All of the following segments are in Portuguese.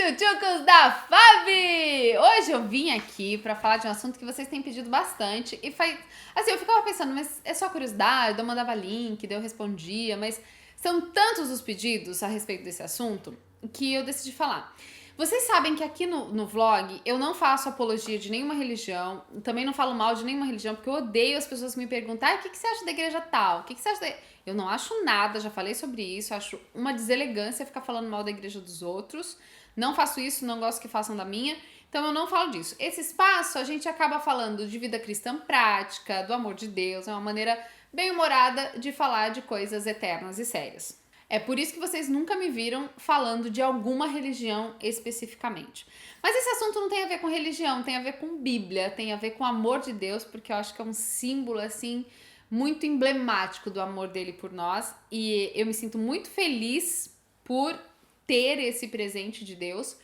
Tchutchucos da Fabi! Hoje eu vim aqui pra falar de um assunto que vocês têm pedido bastante e faz... Assim, eu ficava pensando, mas é só curiosidade, eu mandava link, daí eu respondia, mas são tantos os pedidos a respeito desse assunto que eu decidi falar. Vocês sabem que aqui no vlog eu não faço apologia de nenhuma religião, também não falo mal de nenhuma religião, porque eu odeio as pessoas que me perguntam, o que você acha da igreja tal? O que você acha da... Eu não acho nada, já falei sobre isso, acho uma deselegância ficar falando mal da igreja dos outros. Não faço isso, não gosto que façam da minha, então eu não falo disso. Esse espaço a gente acaba falando de vida cristã prática, do amor de Deus, é uma maneira bem humorada de falar de coisas eternas e sérias. É por isso que vocês nunca me viram falando de alguma religião especificamente. Mas esse assunto não tem a ver com religião, tem a ver com Bíblia, tem a ver com o amor de Deus, porque eu acho que é um símbolo, assim, muito emblemático do amor dele por nós. E eu me sinto muito feliz por ter esse presente de Deus.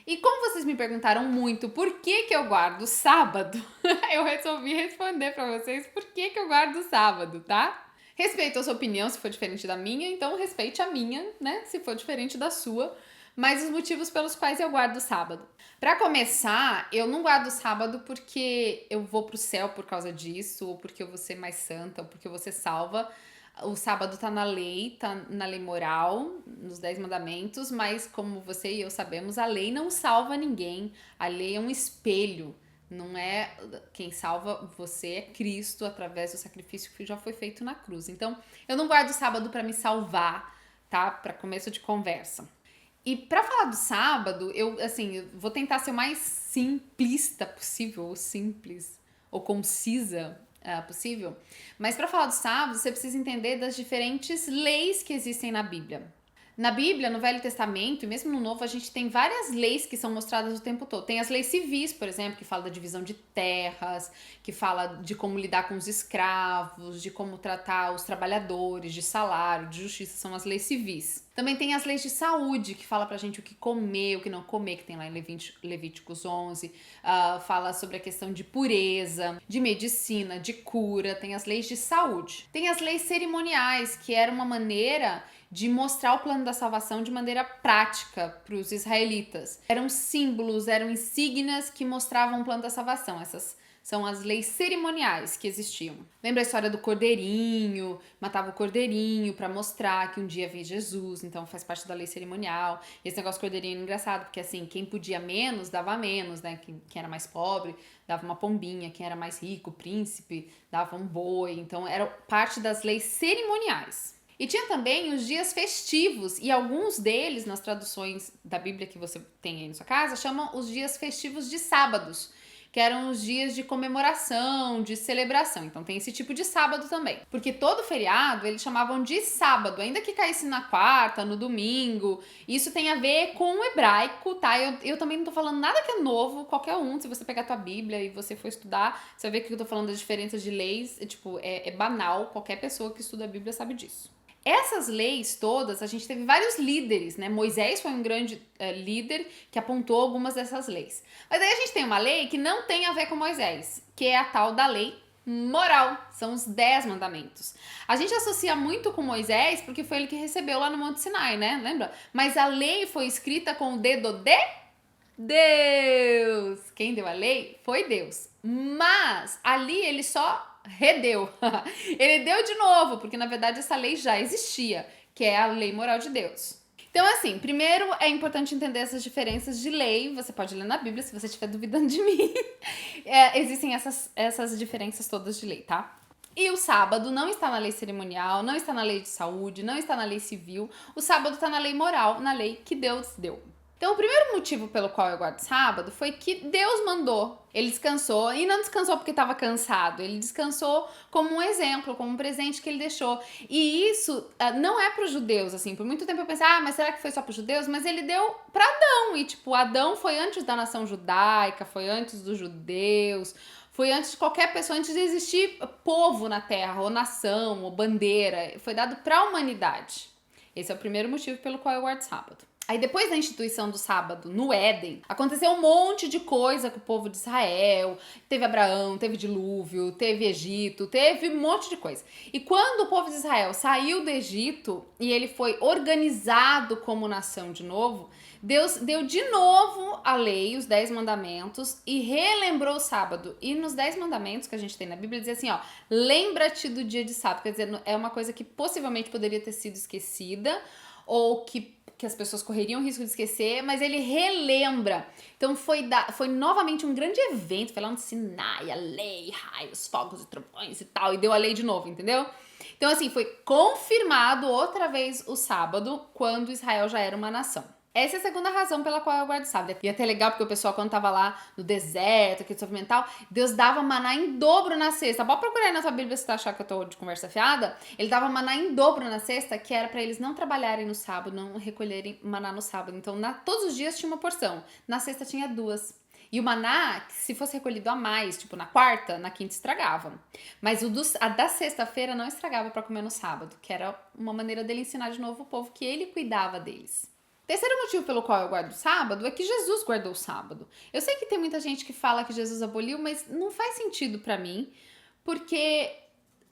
E como vocês me perguntaram muito por que eu guardo sábado, eu resolvi responder pra vocês por que eu guardo sábado, tá? Respeito a sua opinião se for diferente da minha, então respeite a minha, né, se for diferente da sua, mas os motivos pelos quais eu guardo sábado. Pra começar, eu não guardo sábado porque eu vou pro céu por causa disso, ou porque eu vou ser mais santa, ou porque eu vou ser salva. O sábado tá na lei moral, nos 10 mandamentos, mas como você e eu sabemos, a lei não salva ninguém, a lei é um espelho. Não é quem salva você, é Cristo através do sacrifício que já foi feito na cruz. Então, eu não guardo o sábado para me salvar, tá? Para começo de conversa. E para falar do sábado, eu vou tentar ser o mais simplista possível, ou simples, ou concisa possível. Mas para falar do sábado, você precisa entender das diferentes leis que existem na Bíblia. Na Bíblia, no Velho Testamento e mesmo no Novo, a gente tem várias leis que são mostradas o tempo todo. Tem as leis civis, por exemplo, que fala da divisão de terras, que fala de como lidar com os escravos, de como tratar os trabalhadores, de salário, de justiça, são as leis civis. Também tem as leis de saúde, que fala pra gente o que comer, o que não comer, que tem lá em Levíticos 11. Fala sobre a questão de pureza, de medicina, de cura. Tem as leis de saúde. Tem as leis cerimoniais, que era uma maneira de mostrar o plano da salvação de maneira prática para os israelitas. Eram símbolos, eram insígnias que mostravam o plano da salvação. Essas são as leis cerimoniais que existiam. Lembra a história do cordeirinho? Matava o cordeirinho para mostrar que um dia vinha Jesus, então faz parte da lei cerimonial. E esse negócio do cordeirinho é engraçado, porque assim, quem podia menos, dava menos, né? Quem era mais pobre, dava uma pombinha. Quem era mais rico, príncipe, dava um boi. Então era parte das leis cerimoniais. E tinha também os dias festivos, e alguns deles, nas traduções da Bíblia que você tem aí na sua casa, chamam os dias festivos de sábados, que eram os dias de comemoração, de celebração. Então tem esse tipo de sábado também. Porque todo feriado eles chamavam de sábado, ainda que caísse na quarta, no domingo. Isso tem a ver com o hebraico, tá? Eu também não tô falando nada que é novo, qualquer um. Se você pegar a tua Bíblia e você for estudar, você vai ver que eu tô falando das diferenças de leis. É banal, qualquer pessoa que estuda a Bíblia sabe disso. Essas leis todas, a gente teve vários líderes, né? Moisés foi um grande líder que apontou algumas dessas leis. Mas aí a gente tem uma lei que não tem a ver com Moisés, que é a tal da lei moral. São os 10 mandamentos. A gente associa muito com Moisés porque foi ele que recebeu lá no Monte Sinai, né? Lembra? Mas a lei foi escrita com o dedo de Deus. Quem deu a lei foi Deus. Mas ali ele só redeu. Ele deu de novo, porque na verdade essa lei já existia, que é a lei moral de Deus. Então, assim, primeiro é importante entender essas diferenças de lei. Você pode ler na Bíblia se você estiver duvidando de mim. Existem essas diferenças todas de lei, tá? E o sábado não está na lei cerimonial, não está na lei de saúde, não está na lei civil. O sábado está na lei moral, na lei que Deus deu. Então, o primeiro motivo pelo qual eu guardo sábado foi que Deus mandou. Ele descansou, e não descansou porque estava cansado. Ele descansou como um exemplo, como um presente que ele deixou. E isso não é para os judeus, assim. Por muito tempo eu pensei, mas será que foi só para os judeus? Mas ele deu para Adão. E, Adão foi antes da nação judaica, foi antes dos judeus, foi antes de qualquer pessoa, antes de existir povo na terra, ou nação, ou bandeira. Foi dado para a humanidade. Esse é o primeiro motivo pelo qual eu guardo sábado. Aí depois da instituição do sábado no Éden, aconteceu um monte de coisa com o povo de Israel. Teve Abraão, teve dilúvio, teve Egito, teve um monte de coisa. E quando o povo de Israel saiu do Egito e ele foi organizado como nação de novo, Deus deu de novo a lei, os 10 mandamentos, e relembrou o sábado. E nos 10 mandamentos que a gente tem na Bíblia, diz assim, ó, lembra-te do dia de sábado. Quer dizer, é uma coisa que possivelmente poderia ter sido esquecida, ou que as pessoas correriam o risco de esquecer, mas ele relembra. Então foi novamente um grande evento, foi lá no Sinai, a lei, raios, fogos e trovões e tal, e deu a lei de novo, entendeu? Então assim, foi confirmado outra vez o sábado, quando Israel já era uma nação. Essa é a segunda razão pela qual eu guardo o sábado. E até legal, porque o pessoal, quando tava lá no deserto, aquele sofrimento mental, Deus dava maná em dobro na sexta. Pode procurar aí na tua Bíblia se tu achar que eu tô de conversa fiada. Ele dava maná em dobro na sexta, que era pra eles não trabalharem no sábado, não recolherem maná no sábado. Então, todos os dias tinha uma porção. Na sexta tinha 2. E o maná, se fosse recolhido a mais, tipo na quarta, na quinta estragava. Mas a da sexta-feira não estragava pra comer no sábado, que era uma maneira dele ensinar de novo o povo que ele cuidava deles. Terceiro motivo pelo qual eu guardo o sábado é que Jesus guardou o sábado. Eu sei que tem muita gente que fala que Jesus aboliu, mas não faz sentido pra mim, porque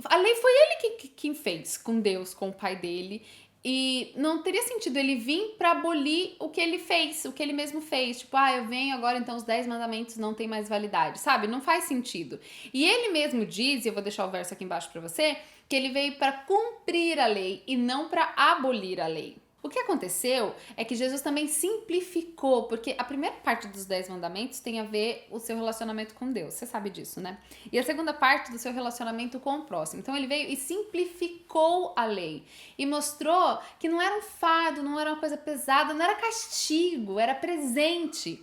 a lei foi ele que fez com Deus, com o pai dele, e não teria sentido ele vir pra abolir o que ele fez, o que ele mesmo fez. Tipo, eu venho agora, então os 10 mandamentos não têm mais validade, sabe? Não faz sentido. E ele mesmo diz, e eu vou deixar o verso aqui embaixo pra você, que ele veio pra cumprir a lei e não pra abolir a lei. O que aconteceu é que Jesus também simplificou, porque a primeira parte dos 10 mandamentos tem a ver o seu relacionamento com Deus, você sabe disso, né? E a segunda parte do seu relacionamento com o próximo. Então ele veio e simplificou a lei e mostrou que não era um fardo, não era uma coisa pesada, não era castigo, era presente.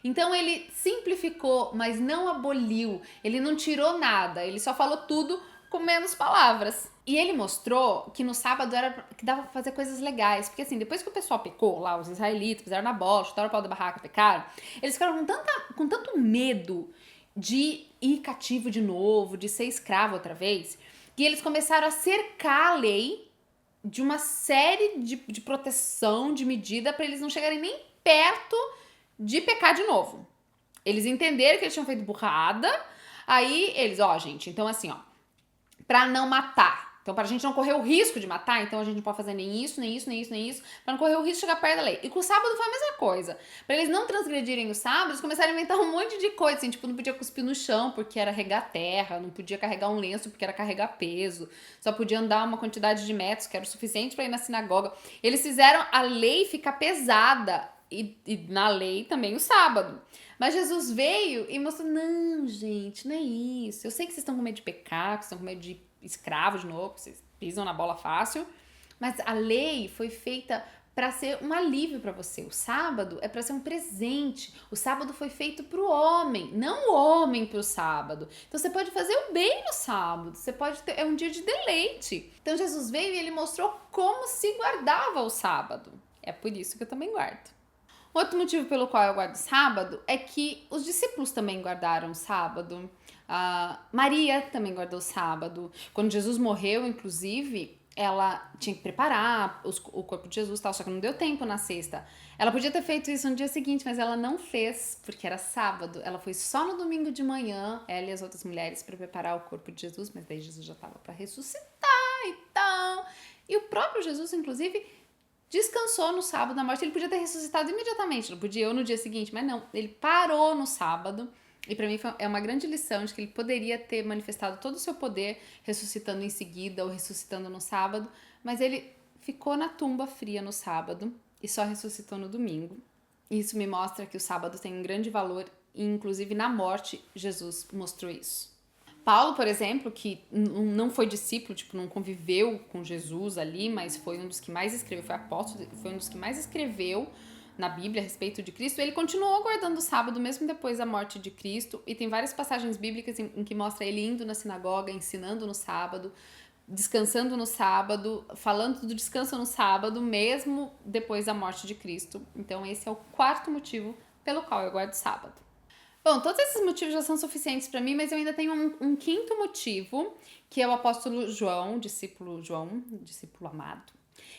Então ele simplificou, mas não aboliu, ele não tirou nada, ele só falou tudo com menos palavras. E ele mostrou que no sábado que dava pra fazer coisas legais. Porque assim, depois que o pessoal pecou lá, os israelitas fizeram na bola, chutaram o pau da barraca, pecaram, eles ficaram com tanto medo de ir cativo de novo, de ser escravo outra vez, que eles começaram a cercar a lei de uma série de proteção, de medida, pra eles não chegarem nem perto de pecar de novo. Eles entenderam que eles tinham feito burrada, aí eles, gente, então assim, pra não matar. Então, pra gente não correr o risco de matar, então a gente não pode fazer nem isso, nem isso, nem isso, nem isso, pra não correr o risco de chegar perto da lei. E com o sábado foi a mesma coisa. Pra eles não transgredirem o sábado, eles começaram a inventar um monte de coisa, assim, tipo, não podia cuspir no chão porque era regar terra, não podia carregar um lenço porque era carregar peso, só podia andar uma quantidade de metros que era o suficiente pra ir na sinagoga. Eles fizeram a lei ficar pesada, e na lei também o sábado. Mas Jesus veio e mostrou, não, gente, não é isso. Eu sei que vocês estão com medo de pecar, que vocês estão com medo de escravo de novo, que vocês pisam na bola fácil, mas a lei foi feita para ser um alívio para você. O sábado é para ser um presente. O sábado foi feito para o homem, não o homem para o sábado. Então você pode fazer o bem no sábado, você pode ter, é um dia de deleite. Então Jesus veio e ele mostrou como se guardava o sábado. É por isso que eu também guardo. Outro motivo pelo qual eu guardo sábado é que os discípulos também guardaram sábado. Maria também guardou sábado. Quando Jesus morreu, inclusive, ela tinha que preparar o corpo de Jesus, tal, só que não deu tempo na sexta. Ela podia ter feito isso no dia seguinte, mas ela não fez, porque era sábado. Ela foi só no domingo de manhã, ela e as outras mulheres, para preparar o corpo de Jesus, mas daí Jesus já estava para ressuscitar e tal. E o próprio Jesus, inclusive, descansou no sábado da morte. Ele podia ter ressuscitado imediatamente, não podia eu no dia seguinte, mas não, ele parou no sábado. E pra mim é uma grande lição de que ele poderia ter manifestado todo o seu poder ressuscitando em seguida ou ressuscitando no sábado, mas ele ficou na tumba fria no sábado e só ressuscitou no domingo. E isso me mostra que o sábado tem um grande valor e inclusive na morte Jesus mostrou isso. Paulo, por exemplo, que não foi discípulo, tipo, não conviveu com Jesus ali, mas foi um dos que mais escreveu, foi apóstolo, foi um dos que mais escreveu na Bíblia a respeito de Cristo. Ele continuou guardando o sábado mesmo depois da morte de Cristo, e tem várias passagens bíblicas em que mostra ele indo na sinagoga, ensinando no sábado, descansando no sábado, falando do descanso no sábado, mesmo depois da morte de Cristo. Então esse é o quarto motivo pelo qual eu guardo o sábado. Bom, todos esses motivos já são suficientes para mim, mas eu ainda tenho um quinto motivo, que é o apóstolo João, discípulo amado.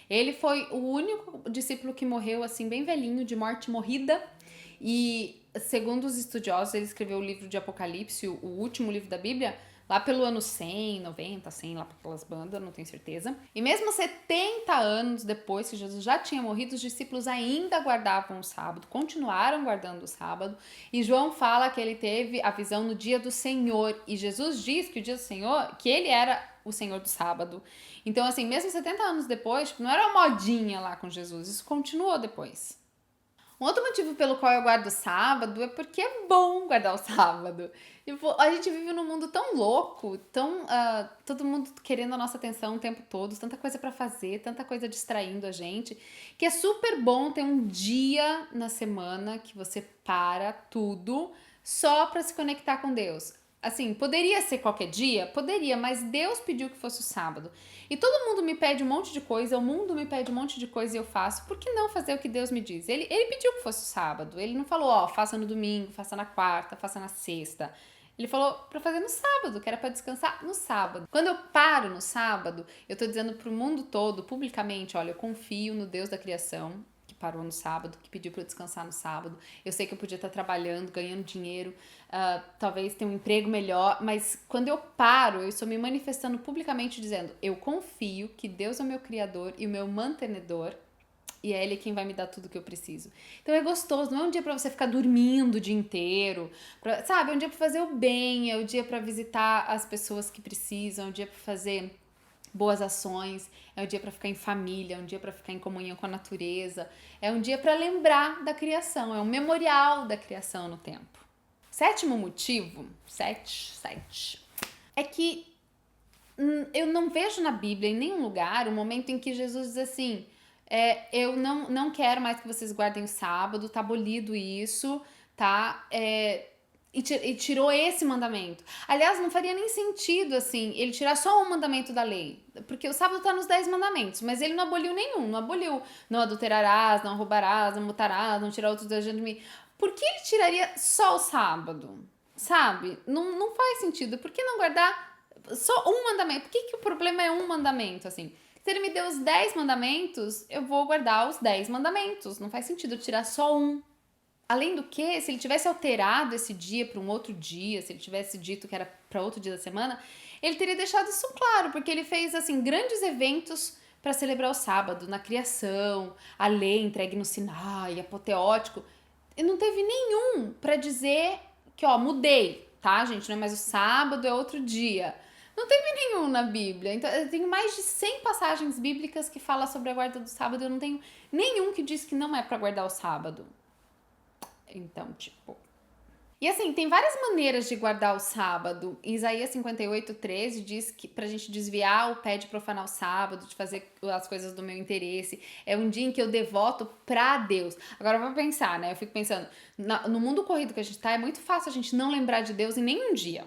Ele foi o único discípulo que morreu assim bem velhinho, de morte morrida. E segundo os estudiosos, ele escreveu o livro de Apocalipse, o último livro da Bíblia, lá pelo ano 100, 90, 100, lá para aquelas bandas, não tenho certeza. E mesmo 70 anos depois que Jesus já tinha morrido, os discípulos ainda guardavam o sábado, continuaram guardando o sábado. E João fala que ele teve a visão no dia do Senhor. E Jesus diz que o dia do Senhor, que ele era o Senhor do sábado. Então, assim, mesmo 70 anos depois, tipo, não era uma modinha lá com Jesus, isso continuou depois. Um outro motivo pelo qual eu guardo o sábado é porque é bom guardar o sábado. Tipo, a gente vive num mundo tão louco, tão todo mundo querendo a nossa atenção o tempo todo, tanta coisa pra fazer, tanta coisa distraindo a gente, que é super bom ter um dia na semana que você para tudo só pra se conectar com Deus. Assim, poderia ser qualquer dia? Poderia, mas Deus pediu que fosse o sábado. E todo mundo me pede um monte de coisa, o mundo me pede um monte de coisa e eu faço. Por que não fazer o que Deus me diz? Ele pediu que fosse o sábado. Ele não falou, ó, faça no domingo, faça na quarta, faça na sexta. Ele falou pra fazer no sábado, que era pra descansar no sábado. Quando eu paro no sábado, eu tô dizendo pro mundo todo, publicamente, olha, eu confio no Deus da criação, que parou no sábado, que pediu pra eu descansar no sábado. Eu sei que eu podia estar trabalhando, ganhando dinheiro, talvez ter um emprego melhor, mas quando eu paro, eu estou me manifestando publicamente dizendo, eu confio que Deus é o meu criador e o meu mantenedor, e é Ele quem vai me dar tudo que eu preciso. Então é gostoso, não é um dia pra você ficar dormindo o dia inteiro, sabe? É um dia pra fazer o bem, é um dia pra visitar as pessoas que precisam, é um dia pra fazer boas ações, é um dia pra ficar em família, é um dia pra ficar em comunhão com a natureza, é um dia pra lembrar da criação, é um memorial da criação no tempo. Sétimo motivo, sete, é que eu não vejo na Bíblia, em nenhum lugar, o momento em que Jesus diz assim, eu não quero mais que vocês guardem o sábado, tá abolido isso, tá? E tirou esse mandamento. Aliás, não faria nem sentido, assim, ele tirar só um mandamento da lei. Porque o sábado tá nos 10 mandamentos, mas ele não aboliu nenhum. Não aboliu, não adulterarás, não roubarás, não matarás, não tirar outros desejos de mim. Por que ele tiraria só o sábado? Sabe? Não faz sentido. Por que não guardar só um mandamento? Por que o problema é um mandamento, assim? Se ele me deu os 10 mandamentos, eu vou guardar os 10 mandamentos. Não faz sentido eu tirar só um. Além do que, se ele tivesse alterado esse dia para um outro dia, se ele tivesse dito que era para outro dia da semana, ele teria deixado isso claro, porque ele fez assim grandes eventos para celebrar o sábado, na criação, a lei entregue no Sinai, apoteótico. E não teve nenhum para dizer que, ó, mudei, tá, gente? Não é mais o sábado, é outro dia. Não teve nenhum na Bíblia. Então, eu tenho mais de 100 passagens bíblicas que falam sobre a guarda do sábado. Eu não tenho nenhum que diz que não é para guardar o sábado. Então, tipo... E assim, tem várias maneiras de guardar o sábado. Isaías 58:13 diz que pra gente desviar o pé de profanar o sábado, de fazer as coisas do meu interesse. É um dia em que eu devoto pra Deus. Agora, eu vou pensar, né? Eu fico pensando, no mundo corrido que a gente tá, é muito fácil a gente não lembrar de Deus em nenhum dia.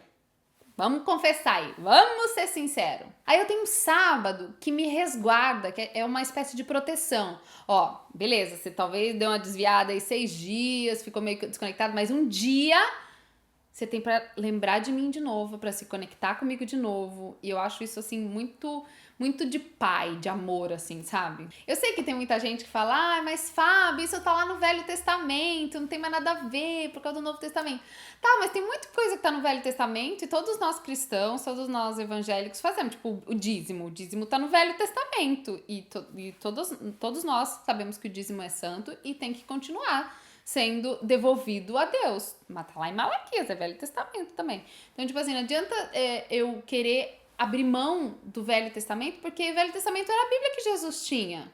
Vamos confessar aí, vamos ser sinceros. Aí eu tenho um sábado que me resguarda, que é uma espécie de proteção. Ó, beleza, você talvez deu uma desviada aí 6 dias, ficou meio desconectado, mas um dia você tem pra lembrar de mim de novo, pra se conectar comigo de novo. E eu acho isso, assim, muito de pai, de amor, assim, sabe? Eu sei que tem muita gente que fala, mas Fábio, isso tá lá no Velho Testamento, não tem mais nada a ver por causa do Novo Testamento. Tá, mas tem muita coisa que tá no Velho Testamento e todos nós cristãos, todos nós evangélicos fazemos, tipo, o dízimo tá no Velho Testamento e todos nós sabemos que o dízimo é santo e tem que continuar sendo devolvido a Deus. Mas tá lá em Malaquias, é Velho Testamento também. Então, tipo assim, não adianta eu querer abrir mão do Velho Testamento, porque o Velho Testamento era a Bíblia que Jesus tinha.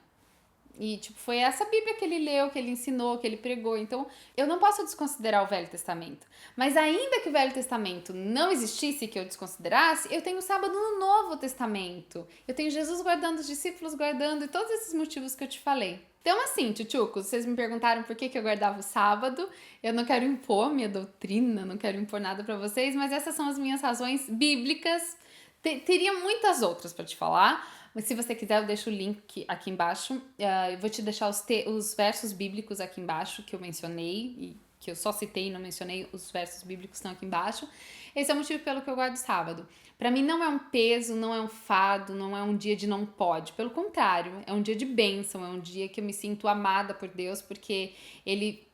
E, tipo, foi essa Bíblia que ele leu, que ele ensinou, que ele pregou. Então, eu não posso desconsiderar o Velho Testamento. Mas ainda que o Velho Testamento não existisse, que eu desconsiderasse, eu tenho o sábado no Novo Testamento. Eu tenho Jesus guardando, os discípulos guardando, e todos esses motivos que eu te falei. Então, assim, tchutchucos, vocês me perguntaram por que eu guardava o sábado. Eu não quero impor minha doutrina, não quero impor nada pra vocês, mas essas são as minhas razões bíblicas. Teria muitas outras pra te falar, mas se você quiser eu deixo o link aqui embaixo. Eu vou te deixar os versos bíblicos aqui embaixo que eu mencionei e que eu só citei e não mencionei, os versos bíblicos estão aqui embaixo. Esse é o motivo pelo que eu guardo sábado. Pra mim não é um peso, não é um fado, não é um dia de não pode. Pelo contrário, é um dia de bênção, é um dia que eu me sinto amada por Deus, porque ele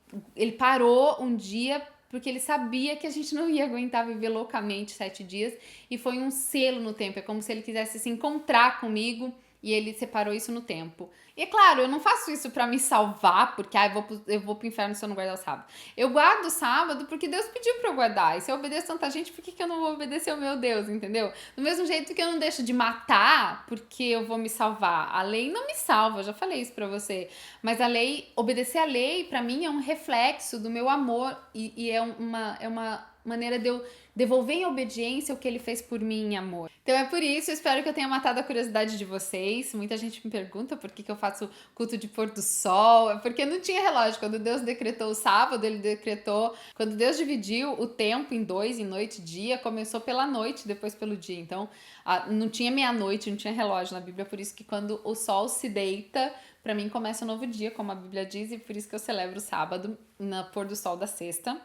parou um dia porque ele sabia que a gente não ia aguentar viver loucamente 7 dias, e foi um selo no tempo, é como se ele quisesse se encontrar comigo, e ele separou isso no tempo. E é claro, eu não faço isso pra me salvar, porque eu vou pro inferno se eu não guardar o sábado. Eu guardo o sábado porque Deus pediu pra eu guardar. E se eu obedeço tanta gente, por que eu não vou obedecer ao meu Deus, entendeu? Do mesmo jeito que eu não deixo de matar porque eu vou me salvar. A lei não me salva, eu já falei isso pra você. Mas a lei, obedecer a lei, pra mim, é um reflexo do meu amor e é uma maneira de eu devolver em obediência o que ele fez por mim em amor. Então é por isso, eu espero que eu tenha matado a curiosidade de vocês. Muita gente me pergunta por que eu faço culto de pôr do sol. É porque não tinha relógio. Quando Deus decretou o sábado, ele decretou... Quando Deus dividiu o tempo em dois, em noite e dia, começou pela noite, depois pelo dia. Então, não tinha meia-noite, não tinha relógio na Bíblia. Por isso que quando o sol se deita, pra mim começa um novo dia, como a Bíblia diz. E por isso que eu celebro o sábado, no pôr do sol da sexta.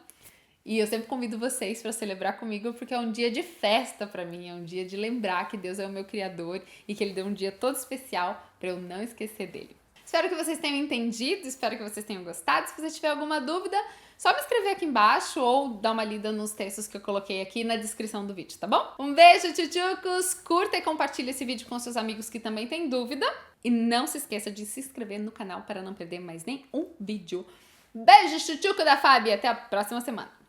E eu sempre convido vocês para celebrar comigo, porque é um dia de festa para mim, é um dia de lembrar que Deus é o meu Criador e que Ele deu um dia todo especial para eu não esquecer dele. Espero que vocês tenham entendido, espero que vocês tenham gostado. Se você tiver alguma dúvida, só me escrever aqui embaixo ou dar uma lida nos textos que eu coloquei aqui na descrição do vídeo, tá bom? Um beijo, tchutchucos! Curta e compartilhe esse vídeo com seus amigos que também têm dúvida. E não se esqueça de se inscrever no canal para não perder mais nenhum vídeo. Beijo, tchutchuco da Fábia! Até a próxima semana!